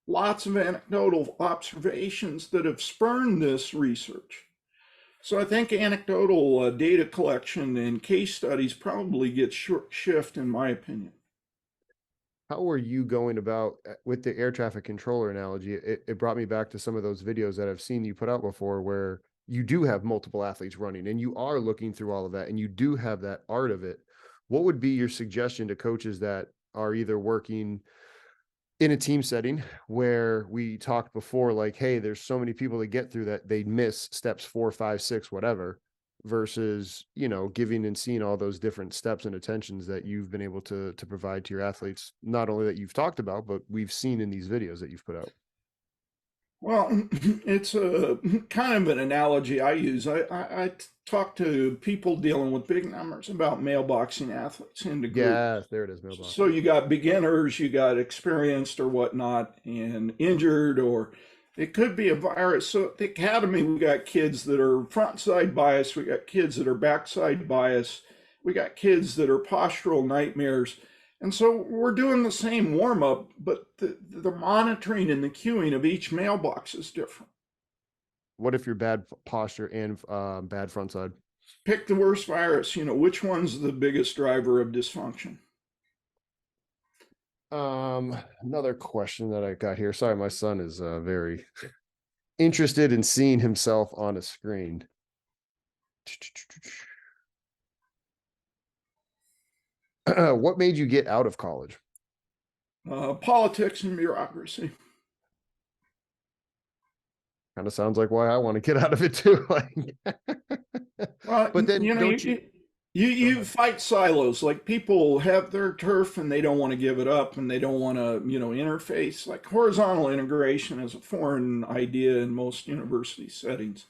lots of anecdotal observations that have spurned this research. So I think anecdotal data collection and case studies probably get short shift, in my opinion. How are you going about with the air traffic controller analogy? It brought me back to some of those videos that I've seen you put out before, where you do have multiple athletes running and you are looking through all of that and you do have that art of it. What would be your suggestion to coaches that are either working in a team setting where we talked before, like, hey, there's so many people that get through that they miss steps 4, 5, 6, whatever, versus, giving and seeing all those different steps and attentions that you've been able to provide to your athletes, not only that you've talked about, but we've seen in these videos that you've put out? Well, it's a kind of an analogy I use. I talk to people dealing with big numbers about mailboxing athletes into groups. Yes, there it is, So mailboxing. you got beginners, you got experienced or whatnot, and injured, or it could be a virus. So at the academy, we got kids that are frontside bias, we got kids that are backside bias, we got kids that are postural nightmares. And so we're doing the same warm up, but the monitoring and the cueing of each mailbox is different. What if you're bad posture and bad front side? Pick the worst virus, which one's the biggest driver of dysfunction? Another question that I got here. Sorry, my son is very interested in seeing himself on a screen. What made you get out of college? Politics and bureaucracy. Kind of sounds like why I want to get out of it too. Like, Well, but then don't you? Go you ahead. fight silos. Like people have their turf and they don't want to give it up and they don't want to, interface. Like horizontal integration is a foreign idea in most university settings.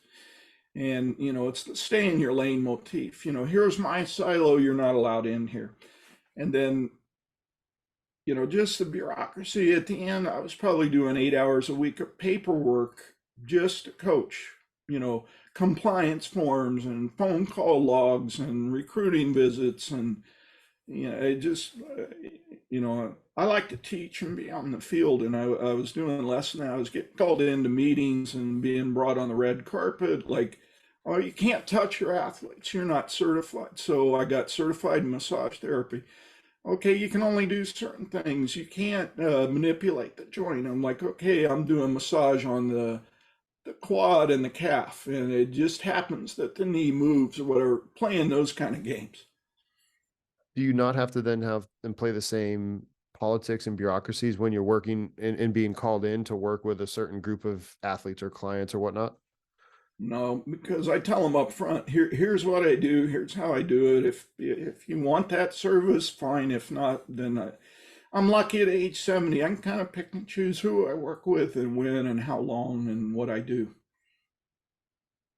And, it's the stay in your lane motif. Here's my silo, you're not allowed in here. And then, just the bureaucracy at the end, I was probably doing 8 hours a week of paperwork just to coach, you know, compliance forms and phone call logs and recruiting visits. And, it just, I like to teach and be on the field. And I was doing less than that. I was getting called into meetings and being brought on the red carpet. Like, oh, you can't touch your athletes. You're not certified. So I got certified in massage therapy. Okay, you can only do certain things. You can't manipulate the joint. I'm like, okay, I'm doing massage on the quad and the calf, and it just happens that the knee moves or whatever, playing those kind of games. Do you not have to then have and play the same politics and bureaucracies when you're working and being called in to work with a certain group of athletes or clients or whatnot? No, because I tell them up front, here's what I do, here's how I do it. If you want that service, fine. If not, then I'm lucky at age 70. I can kind of pick and choose who I work with and when and how long and what I do.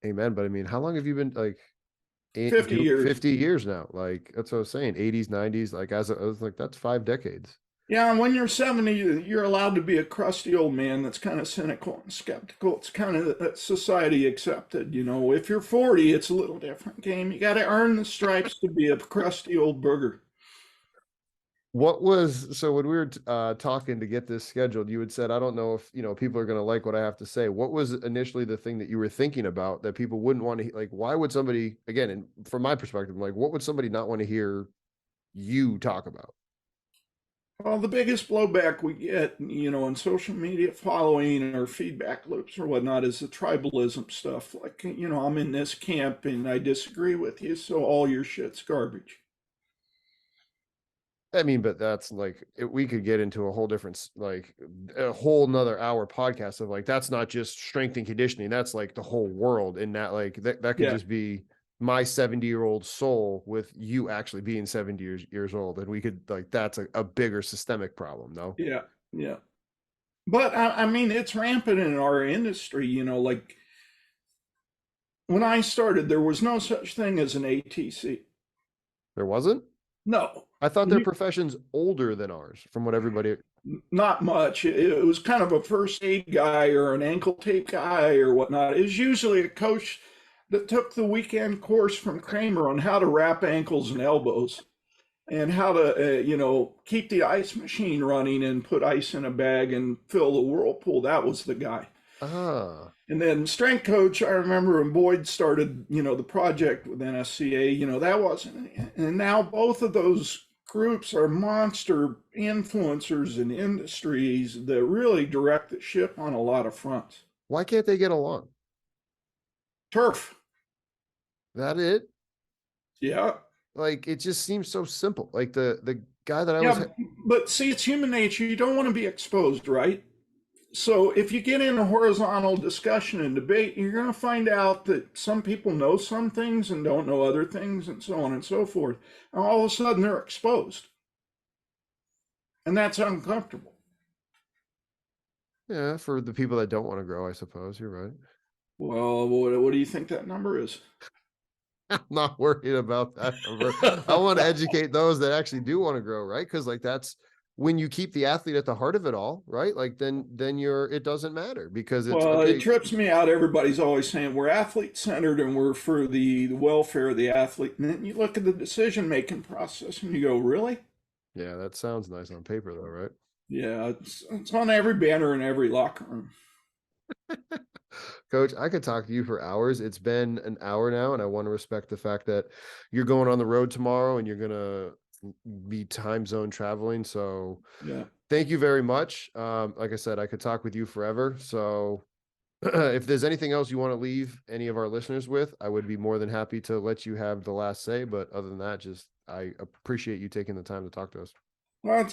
Amen. But I mean, how long have you been like 50 years. 50 years now? Like that's what I was saying, 80s, 90s, like I was like, that's 5 decades. Yeah, and when you're 70, you're allowed to be a crusty old man that's kind of cynical and skeptical. It's kind of society accepted. If you're 40, it's a little different game. You got to earn the stripes to be a crusty old booger. What was so when we were talking to get this scheduled, you had said, I don't know if people are going to like what I have to say. What was initially the thing that you were thinking about that people wouldn't want to like? Why would somebody, again, and from my perspective, like, what would somebody not want to hear you talk about? Well, the biggest blowback we get, in social media following or feedback loops or whatnot is the tribalism stuff. Like, I'm in this camp and I disagree with you, so all your shit's garbage. I mean, but that's like we could get into a whole different like a whole nother hour podcast of like that's not just strength and conditioning, that's like the whole world. And that like that could Yeah, just be my 70-year-old soul with you actually being 70 years old. And we could like that's a bigger systemic problem, no? yeah, yeah. But I mean, it's rampant in our industry, like when I started, there was no such thing as an ATC. There wasn't? No, I thought their profession's older than ours, from what everybody. not much. It was kind of a first aid guy or an ankle tape guy or whatnot. It was usually a coach that took the weekend course from Kramer on how to wrap ankles and elbows and how to, keep the ice machine running and put ice in a bag and fill the whirlpool. That was the guy. Ah, And then strength coach, I remember when Boyd started, the project with NSCA, that wasn't, and now both of those groups are monster influencers in industries that really direct the ship on a lot of fronts. why can't they get along? Turf, That it? yeah, Like it just seems so simple. Like the guy that I was. yeah, but see, it's human nature. You don't want to be exposed, right? So if you get in a horizontal discussion and debate, you're going to find out that some people know some things and don't know other things, and so on and so forth. And all of a sudden, they're exposed, and that's uncomfortable. Yeah, for the people that don't want to grow, I suppose you're right. Well, what do you think that number is? I'm not worried about that number. I want to educate those that actually do want to grow, right? Because like that's when you keep the athlete at the heart of it all, right? Like then you're it doesn't matter because it's Well, it okay. trips me out. Everybody's always saying we're athlete centered and we're for the welfare of the athlete. And then you look at the decision making process and you go, really? Yeah, that sounds nice on paper though, right? Yeah, it's on every banner in every locker room. Coach, I could talk to you for hours. It's been an hour now, and I want to respect the fact that you're going on the road tomorrow and you're gonna be time zone traveling. So Yeah. thank you very much. Like I said, I could talk with you forever. So if there's anything else you want to leave any of our listeners with, I would be more than happy to let you have the last say. But other than that, just I appreciate you taking the time to talk to us. Well,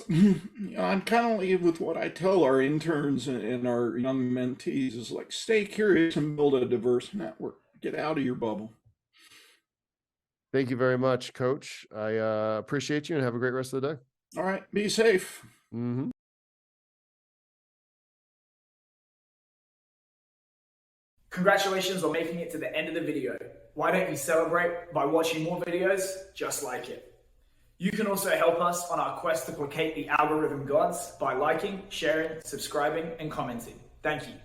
I'm kind of leave with what I tell our interns and our young mentees is like stay curious and build a diverse network. Get out of your bubble. Thank you very much, Coach. I appreciate you and have a great rest of the day. All right, be safe. Mm-hmm. Congratulations on making it to the end of the video. Why don't you celebrate by watching more videos just like it? You can also help us on our quest to placate the algorithm gods by liking, sharing, subscribing, and commenting. Thank you.